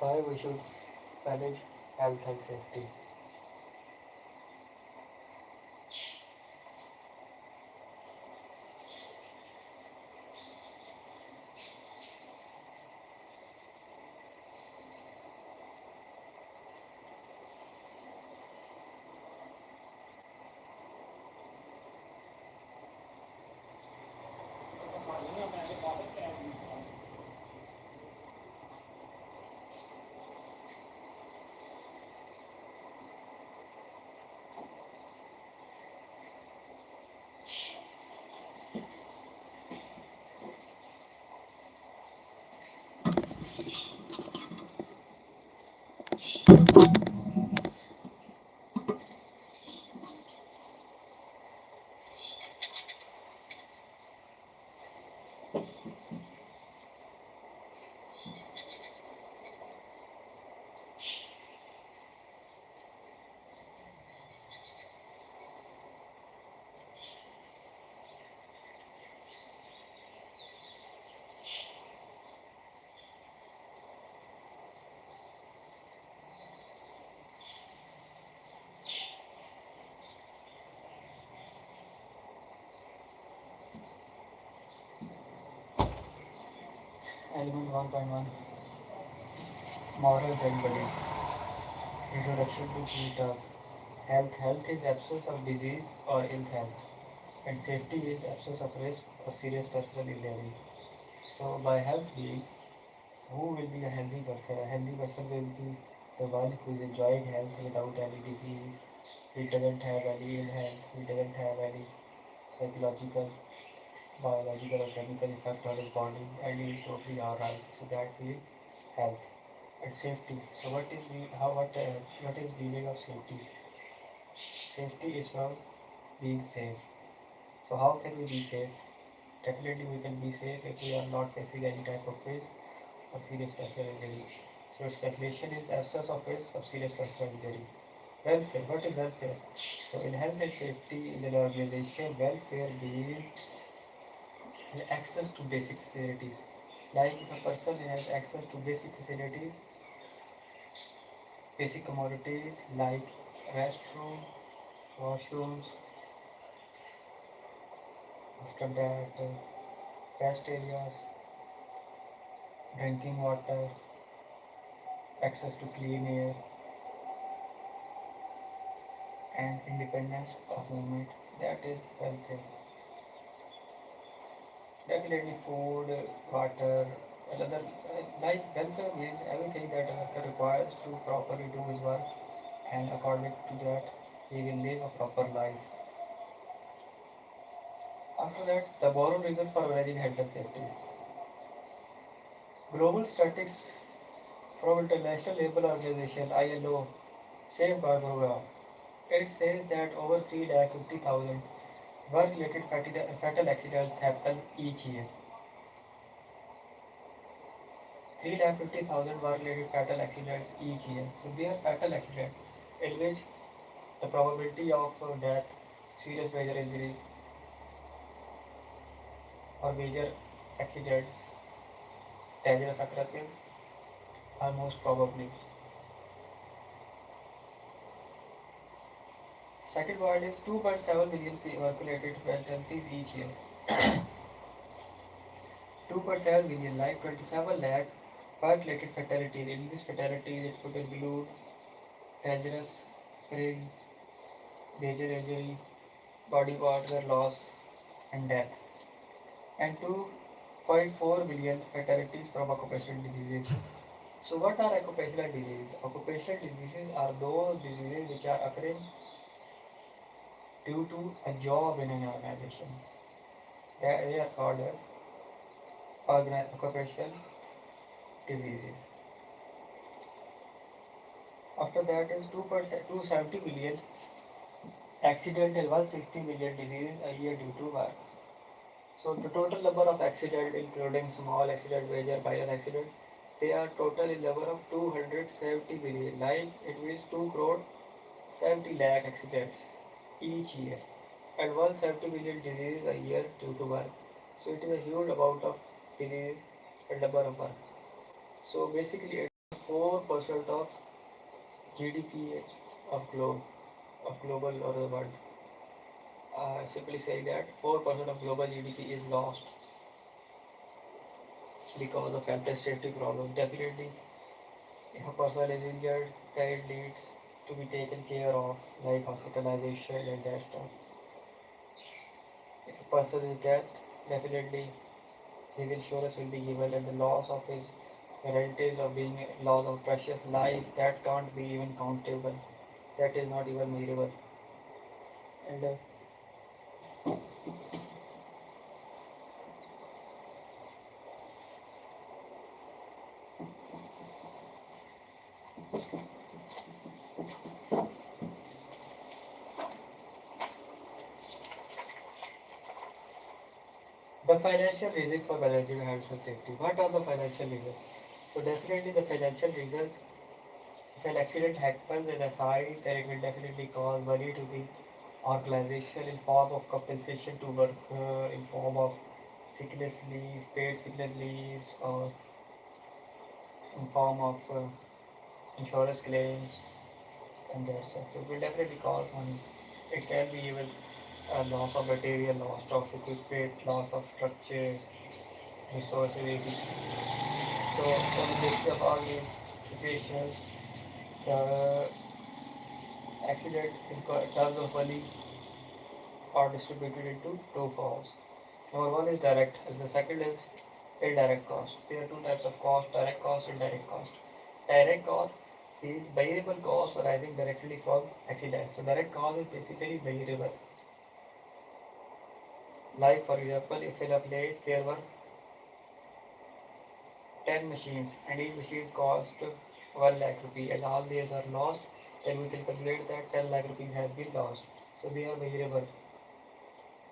Why we should manage health and safety. Element 1.1, Morals and belief. Introduction to key terms. Health. Health is absence of disease or ill health, and safety is absence of risk or serious personal injury. So, by health being, who will be a healthy person? A healthy person will be the one who is enjoying health without any disease. He doesn't have any ill health. He doesn't have any psychological, biological, or chemical effect on his body, and he is totally alright. So that will health and safety. So what is meaning of safety? Safety is from being safe. So how can we be safe? Definitely we can be safe if we are not facing any type of risk or serious personal injury. So its definition is absence of risk of serious personal injury. Welfare. What is welfare? So in health and safety in an organization, welfare means access to basic facilities. Like if a person has access to basic facilities, basic commodities like restroom, washrooms, after that rest areas, drinking water, access to clean air, and independence of movement, that is welfare. Definitely food, water, another like welfare means everything that a worker requires to properly do his work, and according to that he will live a proper life. After that, the moral reason for managing health and safety. Global statistics from International Labour Organization ILO Safeguard Program. It says that over 350,000 work-related fatal accidents happen each year. 350,000 work-related fatal accidents each year. So they are fatal accidents in which the probability of death, serious major injuries, or major accidents, dangerous occurrences are most probably. Second point is 2.7 million work-related fatalities each year. 2.7 million, like 27 lakh work-related fatalities. In these fatalities, it could include dangerous, crane, major injury, body parts loss, and death. And 2.4 million fatalities from occupational diseases. So, what are occupational diseases? Occupational diseases are those diseases which are occurring due to a job in an organization. They are called as occupational diseases. After that is 270 million accidental, 160 million diseases a year due to work. So the total number of accidents, including small accident, major, minor accident, they are total in number of 270 million. Like it means 2 crore 70 lakh accidents each year, and 170 million diseases a year due to work. So it is a huge amount of disease and number of work. So basically 4% of GDP of global or the world. Simply say that 4% of global GDP is lost because of health and safety problems. Definitely, if a person is injured, then it needs to be taken care of, like hospitalization and that stuff. If a person is dead, definitely his insurance will be given, and the loss of his relatives or being loss of precious life, that can't be even countable. That is not even measurable. And the financial reason for managing health and safety. What are the financial reasons? So definitely the financial reasons. If an accident happens in a site, then it will definitely cause money to the organization in form of compensation to worker, in form of sickness leave, paid sickness leaves, or in form of insurance claims and that stuff. So it will definitely cause money. It can be even loss of material, loss of equipment, loss of structures, resources, etc. So on the basis of all these situations, the accident in terms of money are distributed into two forms. Number one is direct, and the second is indirect cost. There are two types of cost: direct cost and indirect cost. Direct cost is variable cost arising directly from accidents. So direct cost is basically variable. Like for example, if in a place there were 10 machines and each machine cost 1 lakh rupee and all these are lost, then we can calculate that 10 lakh rupees has been lost. So they are variable.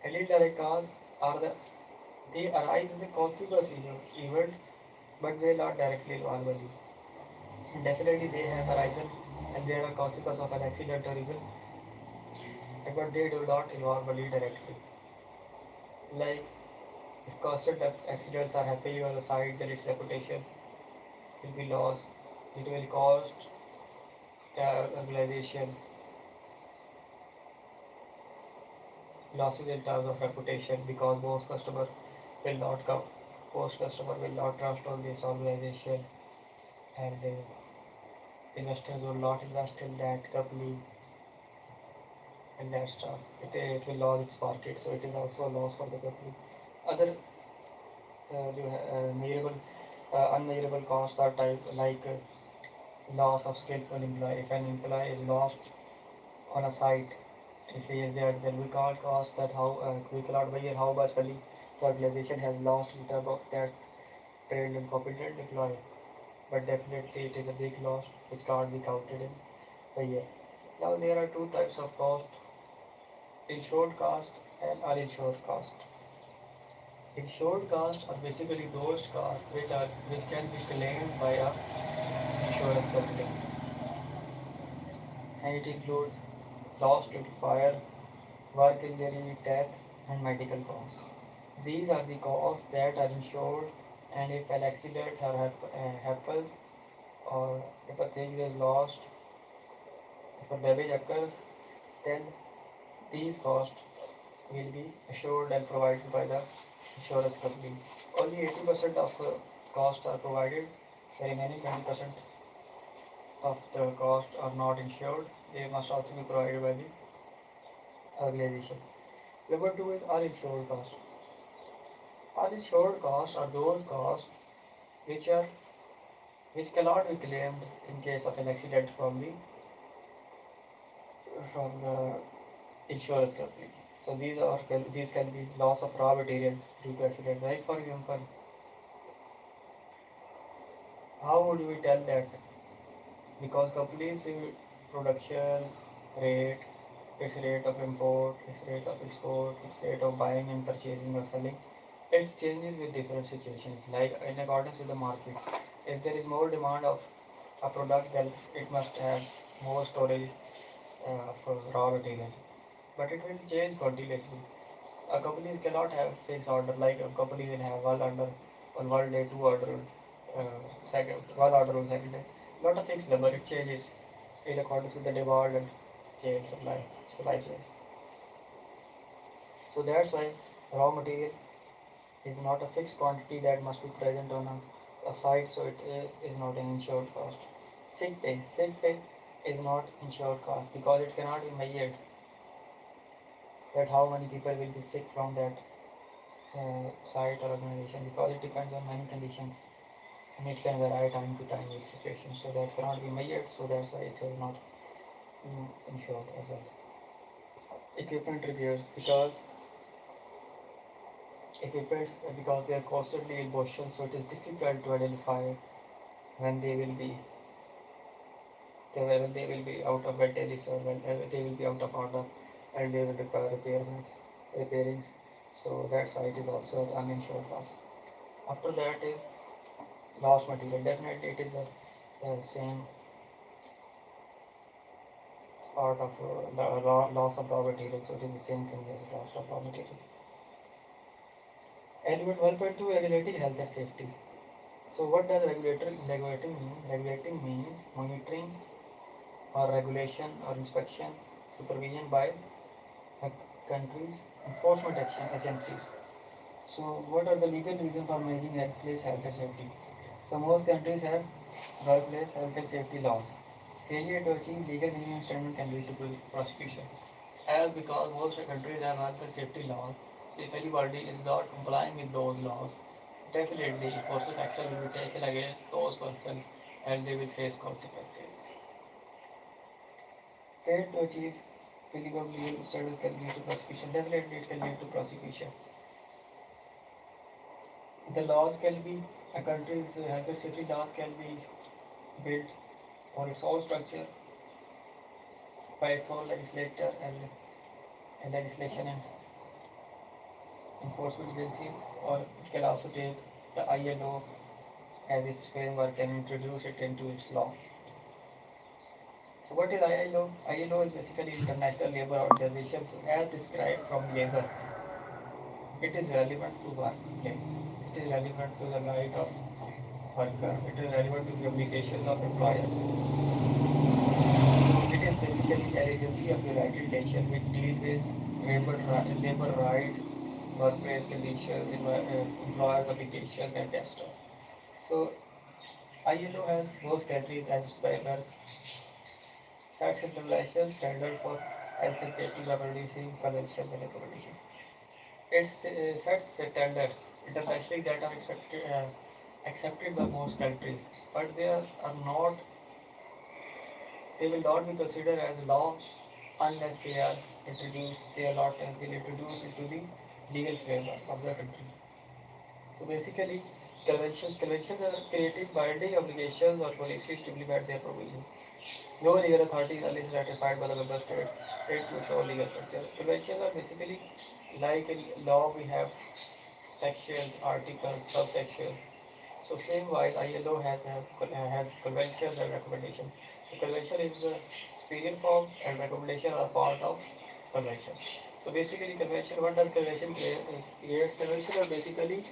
And indirect costs are they arise as a consequence of event but they are not directly involved in it. And definitely they have arisen and they are a consequence of an accident or event, but they do not involve money directly. Like if constant accidents are happening on the site, then its reputation will be lost. It will cost the organization losses in terms of reputation because most customer will not come, most customer will not trust on this organization, and the investors will not invest in that company and that stuff. It will lose its market, so it is also a loss for the company. Other measurable, unmeasurable costs are type like loss of skillful employee. If an employee is lost on a site, if he is there, then we can't cost that how we cannot measure how much money the organization has lost in terms of that trained and competent employee. But definitely it is a big loss which can't be counted in a year. Now there are two types of cost: insured cost and uninsured cost. Insured costs are basically those costs which can be claimed by a insurance company, and it includes loss due to fire, work injury, death, and medical costs. These are the costs that are insured, and if an accident happens, or if a thing is lost, if a damage occurs, then these costs will be assured and provided by the insurance company. Only 80% of costs are provided, the remaining 20% of the costs are not insured. They must also be provided by the organization. Number two is uninsured costs. Uninsured costs are those costs which are which cannot be claimed in case of an accident from the insurance company. So these can be loss of raw material due to accident. Like for example, how would we tell that? Because companies production rate, its rate of import, its rate of export, its rate of buying and purchasing or selling, it changes with different situations. Like in accordance with the market, if there is more demand of a product, then it must have more storage for raw material. But it will change continuously. A company cannot have fixed order like a company will have one order on one day, two order one order on second day. Not a fixed number, it changes in accordance with the demand and chain supply chain. So that's why raw material is not a fixed quantity that must be present on a site, so it is not an insured cost. Sick pay is not insured cost because it cannot be measured that how many people will be sick from that site or organization because it depends on many conditions and it can vary time to time with situation, so that cannot be measured, so that's why it is not insured as well. Equipment repairs because they are constantly in motion, so it is difficult to identify when they will be out of maintenance or when they will be out of order and they will require repairings. So that's why it is also an uninsured loss. After that is lost material. Definitely it is a same part of loss of raw material. So it is the same thing as loss of raw material. Element 1.2, regulating health and safety. So what does regulating mean? Regulating means monitoring or regulation or inspection, supervision by a country's enforcement action agencies. So what are the legal reasons for managing workplace health and safety? So most countries have workplace health and safety laws. Failure to achieve legal minimum standard can lead to prosecution. As because most countries have health and safety laws, so if anybody is not complying with those laws, definitely enforcement action will be taken against those persons and they will face consequences. Fail to achieve legal standards can lead to prosecution. Definitely it can lead to prosecution. The laws can be, a country's health and safety laws can be built on its own structure by its own legislator and legislation and enforcement agencies, or it can also take the ILO as its framework and introduce it into its law. So what is ILO? ILO is basically International Labour Organization. So as described from labor, it is relevant to workplace. It is relevant to the right of worker. It is relevant to the obligations of employers. It is basically an agency of United Nations which deals with labor rights, workplace conditions, employers' obligations, and that stuff. So ILO has most countries as subscribers sets international standard for health and safety by producing conventions and recommendation. It sets standards internationally that are accepted by most countries, but they will not be considered as law unless they are not been introduced into the legal framework of the country. So basically, conventions are creating binding obligations or policies to implement their provisions. No legal authority is unless ratified by the member state. It includes all legal structure. Conventions are basically like in law we have sections, articles, subsections. So same wise ILO has conventions and recommendation. So convention is the superior form and recommendation are part of convention. So basically convention, what does convention create? Convention are basically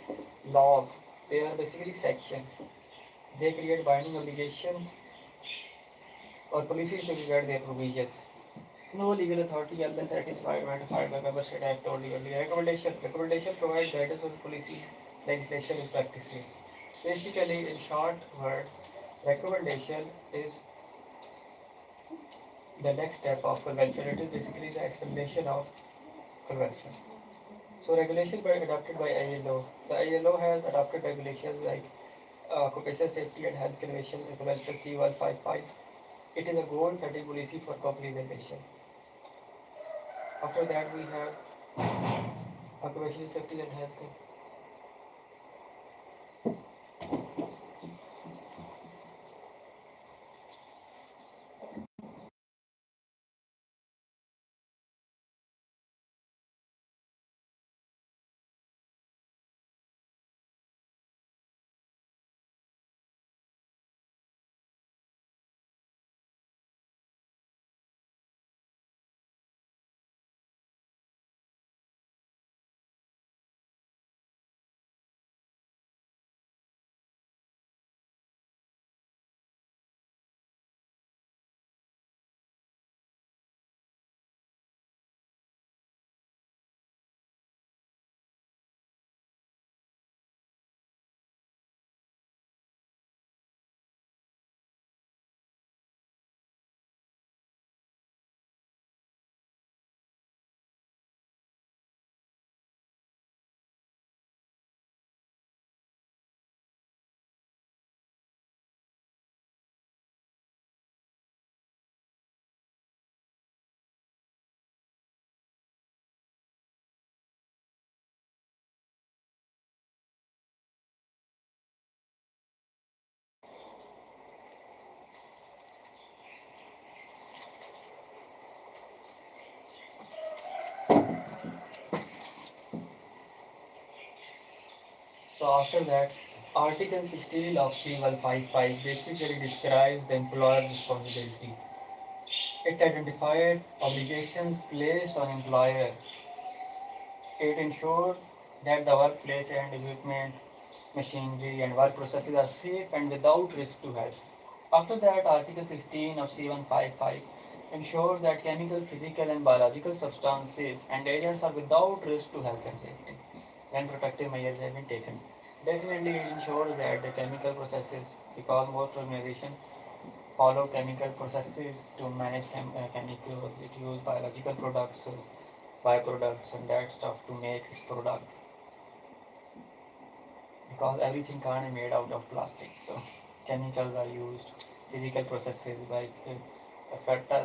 laws. They are basically sections. They create binding obligations or policies to regard their provisions. No legal authority unless satisfied ratified by member state. I have told you earlier. Recommendation provide guidance on policy, legislation, and practices. Basically, in short words, recommendation is the next step of convention. It is basically the explanation of convention. So regulation adopted by ILO. The ILO has adopted regulations like Occupational Safety and Health Convention C155. It is a goal-setting policy for companies and nations. After that, we have occupational safety and health. So after that, Article 16 of C155 basically describes the employer's responsibility. It identifies obligations placed on employer. It ensures that the workplace and equipment, machinery and work processes are safe and without risk to health. After that, Article 16 of C155 ensures that chemical, physical and biological substances and agents are without risk to health and safety when protective measures have been taken. Definitely it ensures that the chemical processes, because most organizations follow chemical processes to manage chemicals, it use biological products, byproducts and that stuff to make its product, because everything can't be made out of plastic. So chemicals are used, physical processes like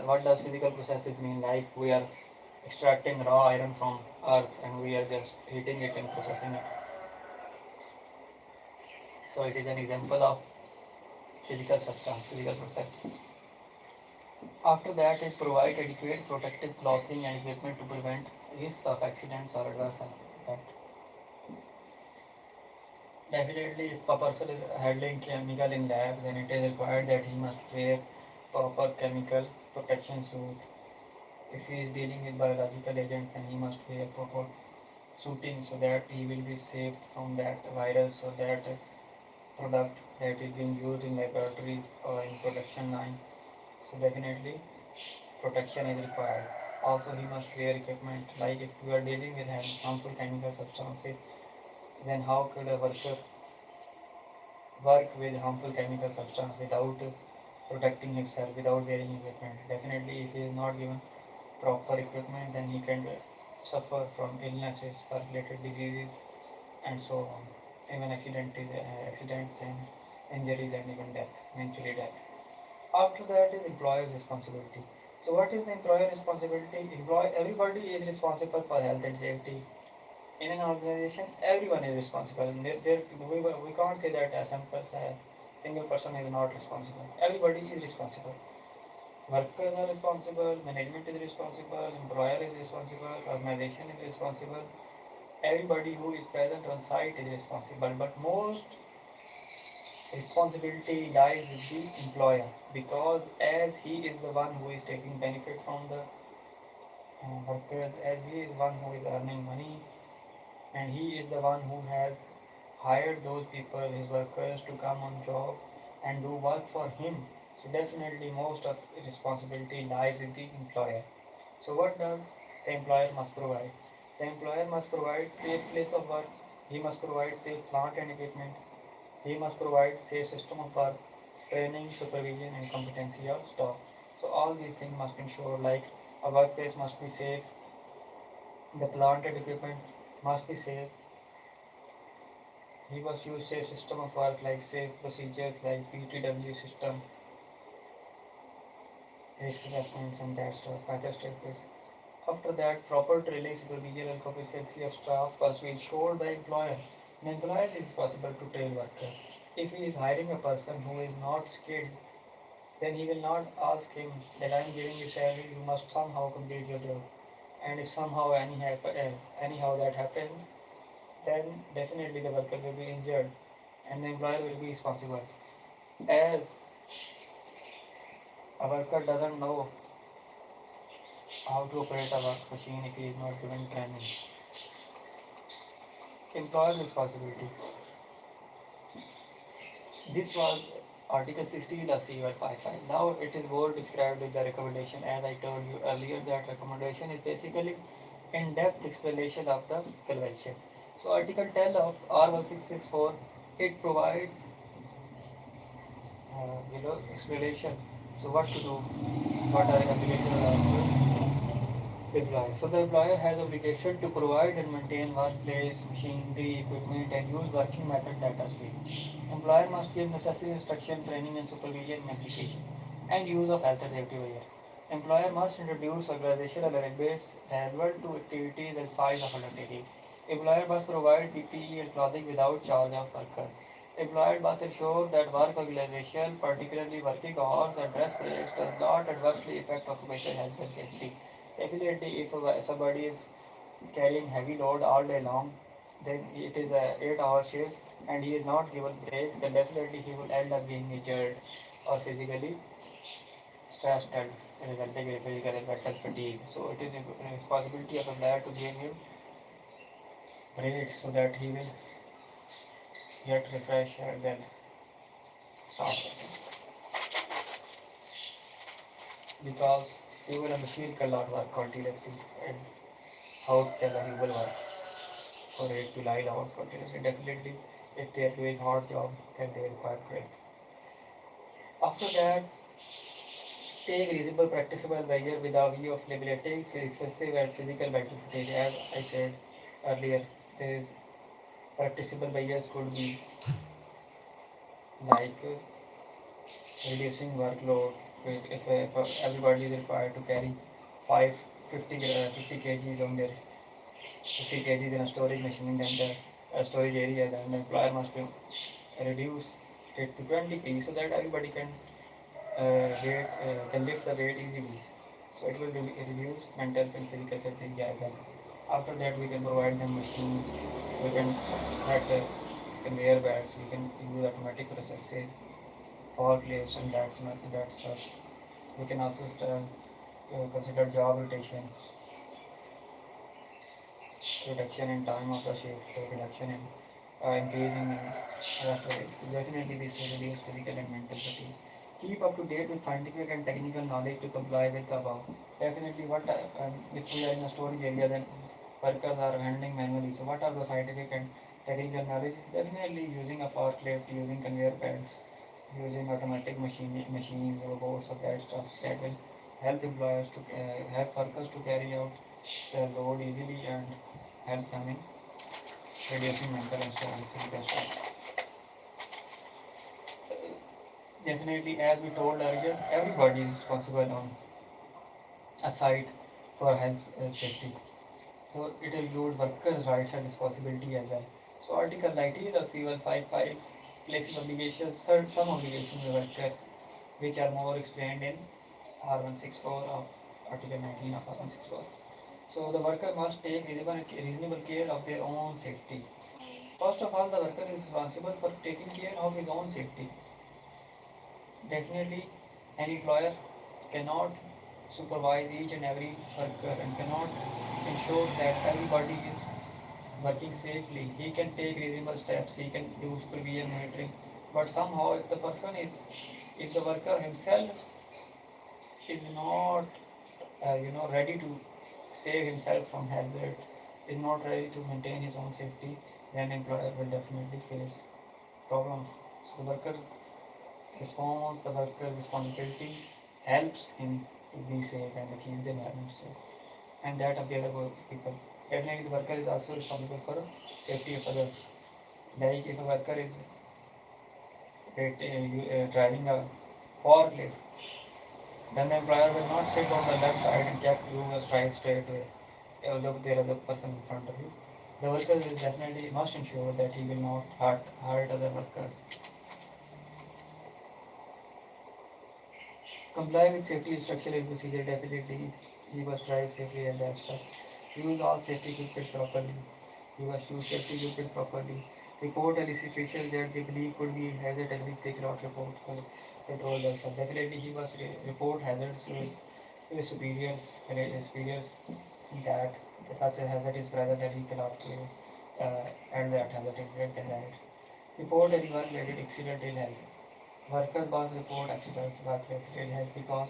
what does physical processes mean? Like we are extracting raw iron from earth and we are just heating it and processing it. So it is an example of physical substance, physical process. After that is provide adequate protective clothing and equipment to prevent risks of accidents or adverse effect. Definitely, if a person is handling chemical in lab, then it is required that he must wear proper chemical protection suit. If he is dealing with biological agents, then he must wear proper suiting so that he will be saved from that virus or that product that is being used in laboratory or in production line. So definitely protection is required. Also, he must wear equipment. Like if you are dealing with harmful chemical substances, then how could a worker work with harmful chemical substance without protecting himself, without wearing equipment? Definitely, if he is not given proper equipment, then he can suffer from illnesses, work-related diseases, and so on. Even accidents and injuries and even death, eventually death. After that is employer's responsibility. So what is employer responsibility? Everybody is responsible for health and safety. In an organization, everyone is responsible. We can't say that a single person is not responsible. Everybody is responsible. Workers are responsible, management is responsible, employer is responsible, organization is responsible. Everybody who is present on site is responsible, but most responsibility lies with the employer, because as he is the one who is taking benefit from the workers, as he is one who is earning money, and he is the one who has hired those people, his workers, to come on job and do work for him. So definitely most of responsibility lies with the employer. So what does the employer must provide? The employer must provide safe place of work. He must provide safe plant and equipment. He must provide safe system of work, training, supervision, and competency of staff. So all these things must ensure, like a workplace must be safe, the plant and equipment must be safe. He must use safe system of work like safe procedures like PTW system, risk assessments and that stuff, other statements. After that, proper training, supervision and competency of staff must be ensured by employer. The employer is possible to train worker. If he is hiring a person who is not skilled, then he will not ask him that I am giving you salary, you must somehow complete your job. And if somehow anyhow that happens, then definitely the worker will be injured and the employer will be responsible. As a worker doesn't know how to operate a work machine if he is not given training. Employer responsibility. This was Article 16 of CY55. Now it is more described with the recommendation. As I told you earlier, that recommendation is basically in-depth explanation of the convention. So Article 10 of R1664, it provides explanation. So what to do, what are obligations of the employer. So the employer has obligation to provide and maintain workplace, machinery, equipment, and use working methods that are safe. Employer must give necessary instruction, training, and supervision in application and use of health and safety measures. Employer must introduce organizational arrangements relevant to activities and size of undertaking. Employer must provide PPE and clothing without charge of workers. Employer must ensure that work organization, particularly working hours and dress breaks, does not adversely affect occupational health and safety. Definitely, if somebody is carrying heavy load all day long, then it is a 8 hour shift and he is not given breaks, then definitely he will end up being injured or physically stressed and resulting in physical and mental fatigue. So it is a responsibility of a employer to give him breaks so that he will get refreshed and then start working. Because even a machine cannot work continuously, and how can a human work for 8 to 9 hours continuously? Definitely, if they are doing hard job, then they require break. After that, take reasonable practicable measure with a view of eliminating excessive and physical mental fatigue. As I said earlier, there is practicable measures could be like reducing workload. If everybody is required to carry 5 50 kgs on their 50 kgs in a storage machine, then the storage area, then the employer must reduce it to 20 kgs so that everybody can lift the weight easily. So it will reduce mental and physical fatigue as well. After that, we can provide them machines. We can have the conveyor belts. We can use automatic processes, forklifts, and that stuff. We can also consider job rotation, reduction in time of the shift, reduction in increasing in rest days. So definitely this will reduce physical and mental fatigue. Keep up to date with scientific and technical knowledge to comply with the above. Definitely, if we are in a storage area, then workers are handling manually. So what are the scientific and technical knowledge? Definitely using a forklift, using conveyor belts, using automatic machines, robots, of that stuff that will help workers to carry out their load easily and help them in reducing mental and physical stress. Definitely, as we told earlier, everybody is responsible on a site for health and safety. So it includes workers' rights and responsibility as well. So Article 19 of C155 places obligations, some obligations on workers, which are more explained in R164 of Article 19 of R164. So the worker must take reasonable care of their own safety. First of all, the worker is responsible for taking care of his own safety. Definitely, an employer cannot supervise each and every worker and cannot ensure that everybody is working safely. He can take reasonable steps, he can do supervision monitoring, but somehow if the worker himself is not, ready to save himself from hazard, is not ready to maintain his own safety, then employer will definitely face problems. So the worker's responsibility helps him to be safe and to keep the environment safe, and that of the other people. Definitely, the worker is also responsible for the safety of others. Like if a worker is driving a forklift, then the employer will not sit on the left side and check you must drive straight away. Look, there is a person in front of you. The worker is definitely must ensure that he will not hurt other workers. Comply with safety instruction and procedure. Definitely, you must drive safely and that stuff. Use all safety equipment properly. You must use safety equipment properly. Report any situations that they believe could be hazard and which they cannot report or control themselves. Definitely, he must report hazards to his superiors that such a hazard is present and he cannot and that hazard is present. Report any work-related accident in health. Workers must report accidents work-related health because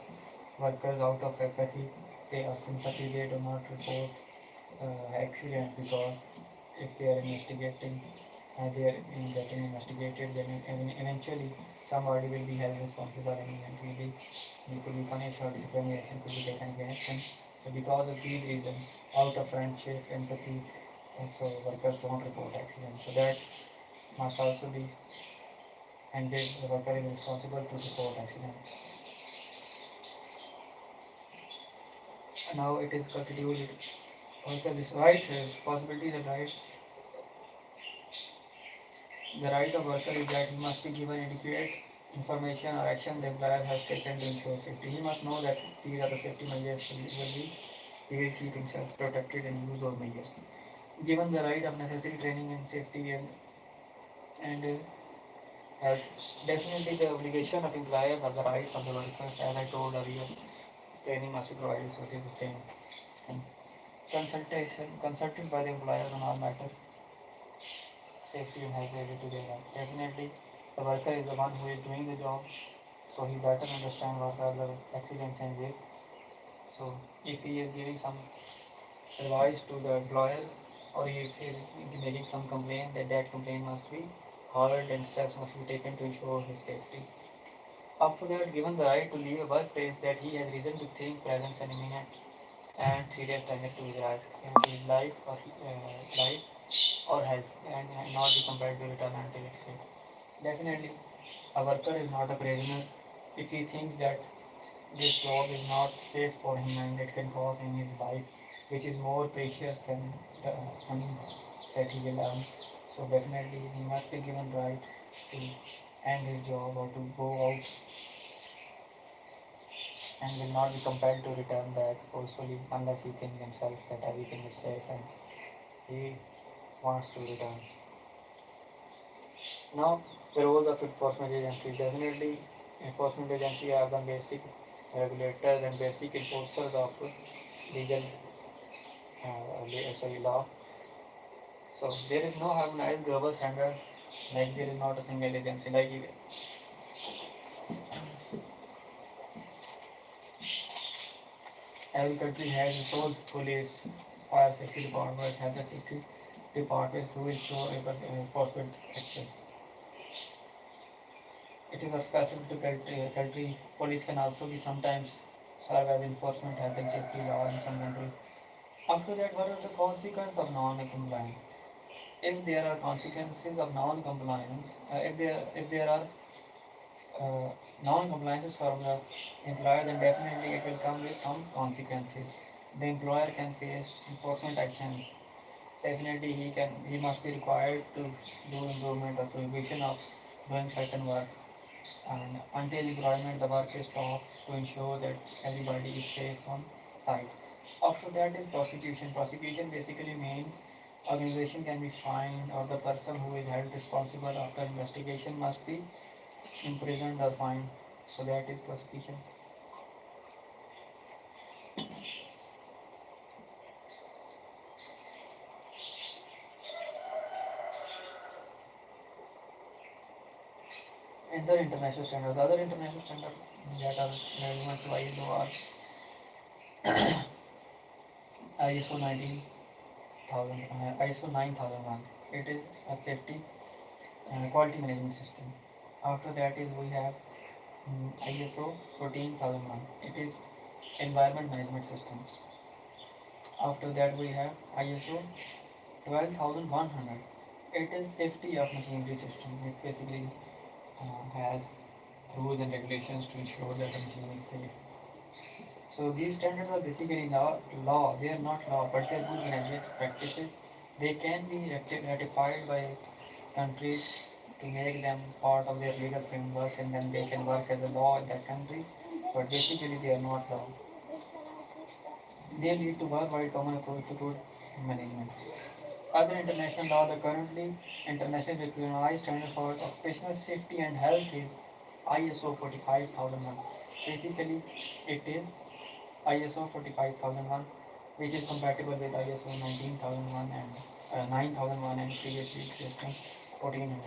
workers out of empathy, they are sympathy, they do not report accident because if they are investigating and they are getting investigated, then eventually somebody will be held responsible and eventually he could be punished or disciplinary action could be taken against him. So because of these reasons, out of friendship, empathy, and so workers don't report accidents. So that must also be ended. The worker is responsible to report accident. Now it is continued. Worker is rights, responsibilities and rights. The right of worker is that he must be given adequate information or action the employer has taken to ensure safety. He must know that these are the safety measures he will keep himself protected and use those measures. given the right of necessary training and safety and health. Definitely, the obligation of employers are the rights of the workers. As I told earlier, training must be provided, so it is the same thing. Consulted by the employers on all matter, safety and health related to their life. Definitely, the worker is the one who is doing the job, so he better understand what are the accidents and risks. So, if he is giving some advice to the employers, or if he is making some complaint, that complaint must be heard and steps must be taken to ensure his safety. After that, given the right to leave a workplace that he has reason to think presents an imminent and serious danger to his life or health, and not be compelled to return until it's safe. Definitely, a worker is not a prisoner if he thinks that this job is not safe for him and it can cause him his life, which is more precious than the money that he will earn. So definitely, he must be given right to end his job or to go out and will not be compelled to return back forcefully unless he thinks himself that everything is safe and he wants to return. Now, the roles of enforcement agencies. Definitely, enforcement agencies are the basic regulators and basic enforcers of legal law. So there is no harmonized global standard, like there is not a single agency. Like every country has its own police, fire safety department, health and safety departments who ensure enforcement actions. It is not specific to country. Police can also be sometimes serve as enforcement health and safety law in some countries. After that, what are the consequences of non-compliance? If there are consequences of non-compliance, if there are uh, non-compliances from the employer, then definitely it will come with some consequences. The employer can face enforcement actions. Definitely, he must be required to do improvement or prohibition of doing certain works. And until employment, the work is stopped to ensure that everybody is safe on site. After that is prosecution. Prosecution basically means organization can be fined or the person who is held responsible after investigation must be imprisoned or fined. So that is prosecution. And the international standard. The other international standard that are relevant to ISO are ISO 19,000, ISO 9001. It is a safety quality management system. After that is we have ISO 14001. It is environment management system. After that we have ISO 12100. It is safety of machinery system. It basically has rules and regulations to ensure that the machine is safe. So these standards are basically law. They are not law, but they are good management practices. They can be ratified by countries to make them part of their legal framework, and then they can work as a law in that country. But basically, they are not law. They lead to worldwide common approach to good management. Other international law, the currently internationally recognized standard for occupational safety and health is ISO 45001. Basically, it is ISO 45001, which is compatible with ISO 19001 and 9001 and previously existing 1400,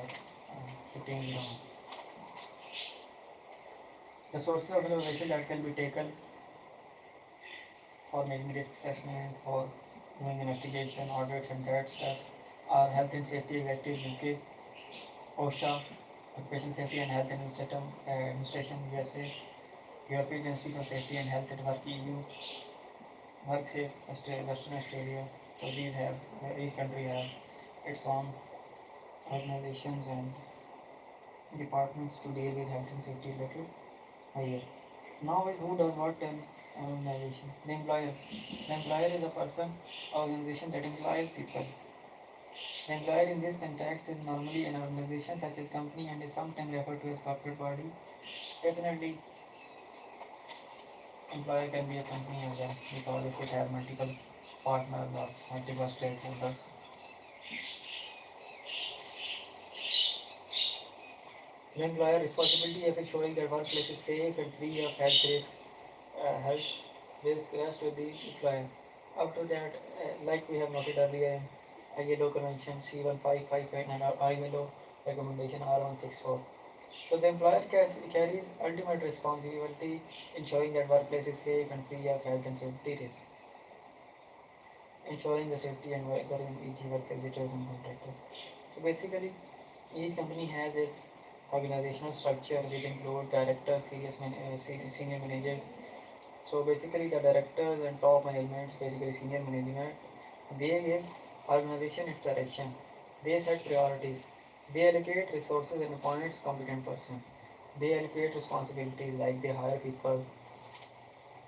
1501. The sources of innovation that can be taken for making risk assessment, for doing investigation, audits, and that stuff are Health and Safety Executive UK, OSHA, Occupational Safety and Health Administration USA, European Agency for Safety and Health at Work EU, WorkSafe Western Australia. So these have each country have its own organizations and departments to deal with health and safety related here. Now is who does what in an organization? The employer. The employer is a person, organization that employs people. The employer in this context is normally an organization such as company and is sometimes referred to as corporate body. Definitely, employer can be a company as well because if it has multiple partners or multiple stakeholders. The employer responsibility of ensuring that workplace is safe and free of health risk rests with the employer. After that, like we have noted earlier in ILO Convention C1558 and ILO Recommendation R164. So the employer carries ultimate responsibility ensuring that workplace is safe and free of health and safety risks, ensuring the safety and welfare in each worker, visitors and contractor. So basically, each company has its organizational structure which include directors, senior managers. So basically, the directors and top management, basically senior management, they give organization its direction. They set priorities. They allocate resources and appoint competent person. They allocate responsibilities like they hire people.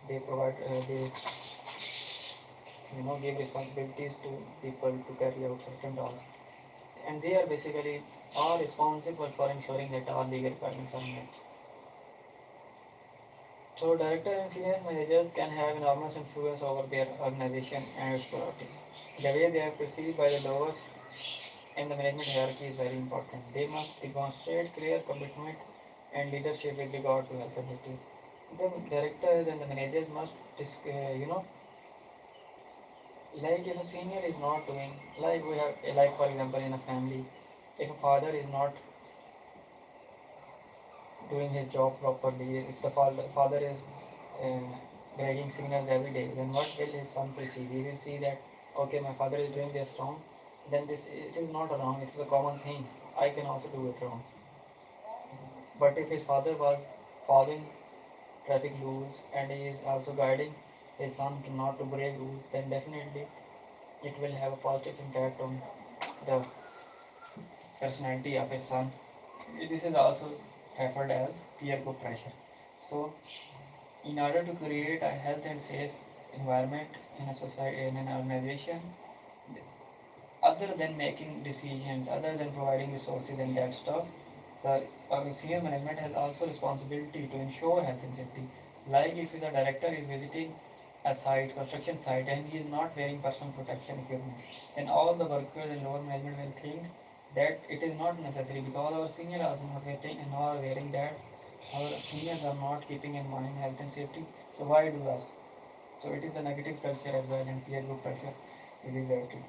They give responsibilities to people to carry out certain tasks, and they are basically are responsible for ensuring that all legal requirements are met. So director and senior managers can have enormous influence over their organization and its priorities. The way they are perceived by the lower and the management hierarchy is very important. They must demonstrate clear commitment and leadership with regard to health and safety. The directors and the managers must, like if a senior is not doing, like we have, like for example in a family, if a father is not doing his job properly, if the father is uh, bragging signals every day, then what will his son perceive? He will see that, okay, my father is doing this wrong, then this it is not wrong, it is a common thing. I can also do it wrong. But if his father was following traffic rules and he is also guiding his son to not to break rules, then definitely it will have a positive impact on the personality of his son. This is also referred as peer group pressure. So, in order to create a health and safe environment in a society, in an organization, other than making decisions, other than providing resources and that stuff, the senior management has also responsibility to ensure health and safety. Like if the director is visiting a site, construction site, and he is not wearing personal protection equipment, then all the workers and lower management will think that it is not necessary because our senior is not wearing and are wearing that. Our seniors are not keeping in mind health and safety. So why do us? So it is a negative culture as well, and peer group pressure is exactly.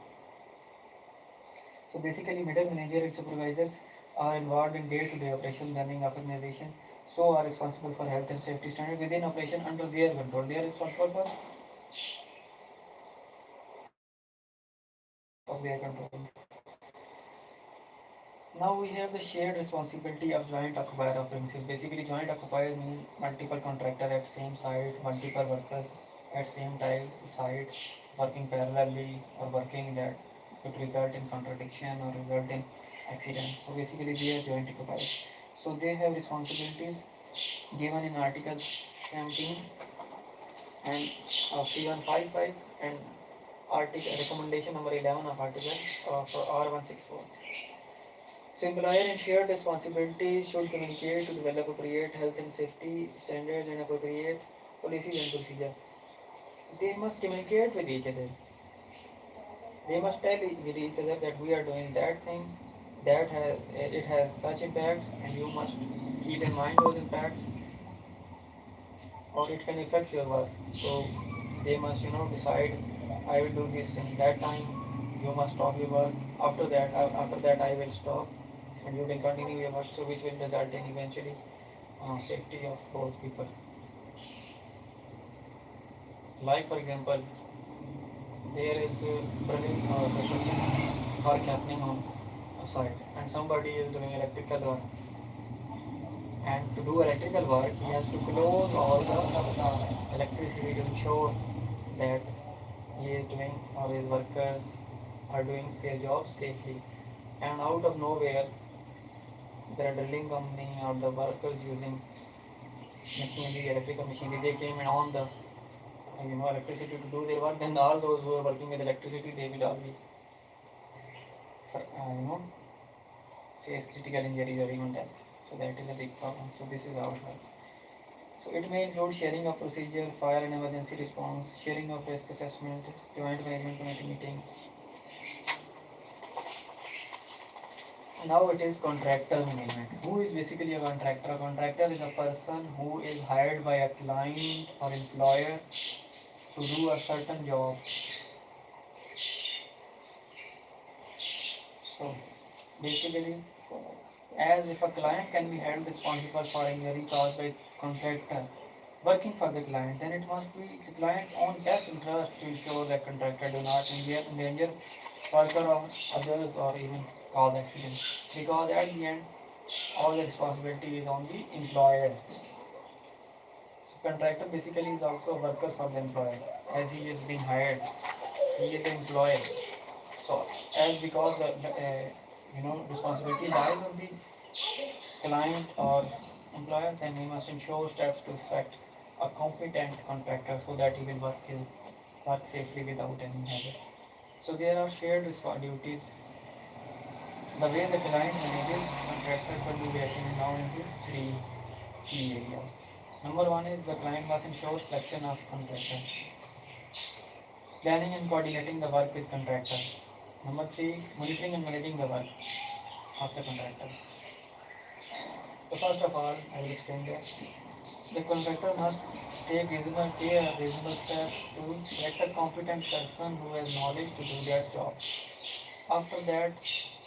So basically, middle manager and supervisors are involved in day-to-day operation running of organization. So are responsible for health and safety standard within operation under their control. They are responsible for of their control. Now we have the shared responsibility of joint occupier of premises. Basically, joint occupiers mean multiple contractor at same site, multiple workers at same site, working parallelly or working that could result in contradiction or result in accident. So basically, they are joint occupiers. So they have responsibilities given in Article 17 and C155 and article recommendation number 11 of Article for R164. So employer and shared responsibility should communicate to develop appropriate health and safety standards and appropriate policies and procedures. They must communicate with each other. They must tell with each other that we are doing that thing, that it has such impacts, and you must keep in mind those impacts, or it can affect your work. So they must, decide. I will do this in that time. You must stop your work. After that, I will stop, and you can continue your work. So which will result in eventually safety of both people. Like for example, there is running construction work happening on a site, and somebody is doing electrical work. And to do electrical work, he has to close all the electricity to ensure that he is doing or his workers are doing their jobs safely. And out of nowhere, the drilling company or the workers using machinery, electrical machinery, they came and on the electricity to do their work. Then all those who are working with electricity, they will all be face critical injuries or even death. So that is a big problem. So this is how it works. So it may include sharing of procedure, fire and emergency response, sharing of risk assessment, joint management committee meetings. Now it is contractor management. Who is basically a contractor? A contractor is a person who is hired by a client or employer to do a certain job. So basically, as if a client can be held responsible for injury caused by contractor working for the client, then it must be the client's own best interest to ensure that contractor do not endanger worker or others or even cause accident. Because at the end, all the responsibility is on the employer. So contractor basically is also a worker for the employer, as he is being hired. He is an employee. So as because the responsibility lies on the client or employer, then he must ensure steps to select a competent contractor so that he will work safely without any hazard. So there are shared duties. The way the client manages contractor could be broken down into three key areas. Number one is the client must ensure selection of contractor, planning and coordinating the work with contractor. Number three, monitoring and managing the work of the contractor. So first of all, I will explain that the contractor must take reasonable care, reasonable steps to select a competent person who has knowledge to do that job. After that,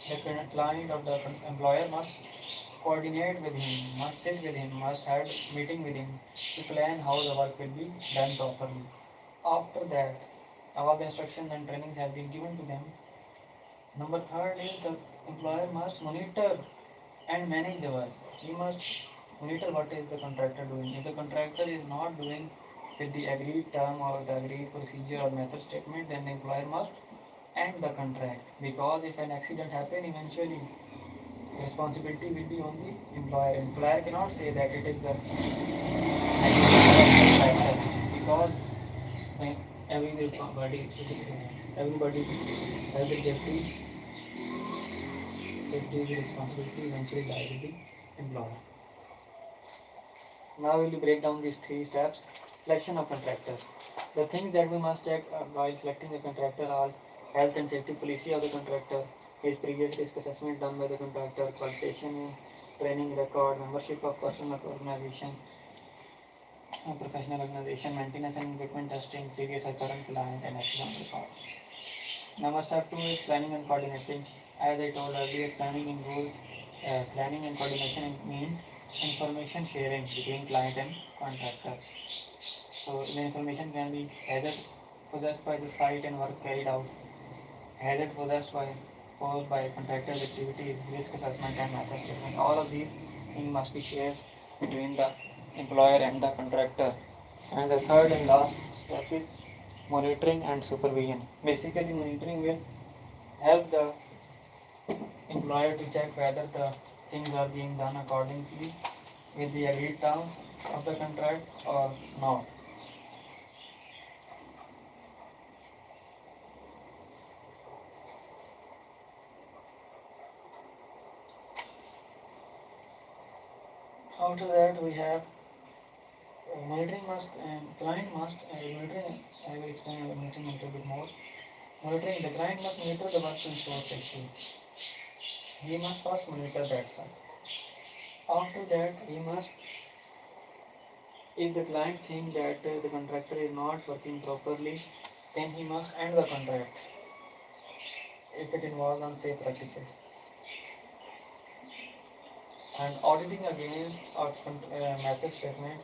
the client or the employer must coordinate with him, must sit with him, must have meeting with him to plan how the work will be done properly. After that, all the instructions and trainings have been given to them. Number third is the employer must monitor and manage the work. He must monitor what is the contractor doing. If the contractor is not doing with the agreed term or the agreed procedure or method statement, then the employer must end the contract. Because if an accident happen, eventually responsibility will be on the employer. Employer cannot say that it is the contractor because everybody's health and safety is responsibility eventually lie with the employer. Now we will break down these three steps. Selection of contractors. The things that we must check while selecting the contractor are health and safety policy of the contractor, his previous risk assessment done by the contractor, qualification, training record, membership of personal organization, professional organization, maintenance and equipment testing, previous or current client, and accident record. Number step 2 is planning and coordinating. As I told earlier, planning and coordination means information sharing between client and contractor. So the information can be hazard possessed by the site and work carried out, hazard posed by contractor's activities, risk assessment and method statement. All of these things must be shared between the employer and the contractor. And the third and last step is monitoring and supervision. Basically, monitoring will help the employer to check whether the things are being done accordingly with the agreed terms of the contract or not. After that, we have monitoring must client must monitoring. I will explain monitoring a little bit more. Monitoring, the client must monitor the work to ensure safety. He must first monitor that stuff. After that, he must, if the client thinks that the contractor is not working properly, then he must end the contract if it involves unsafe practices. And auditing against our method statement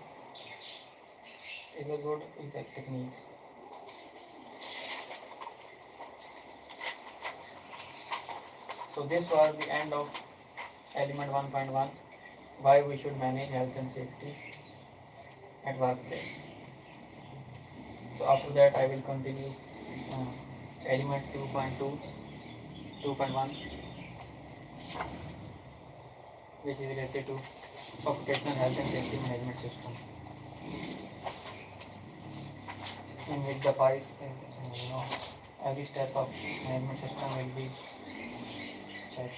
is a good exact technique. So this was the end of element 1.1, why we should manage health and safety at workplace. So after that I will continue element 2.2, 2.1, which is related to occupational health and safety management system, in which the five, every step of management system will be checked.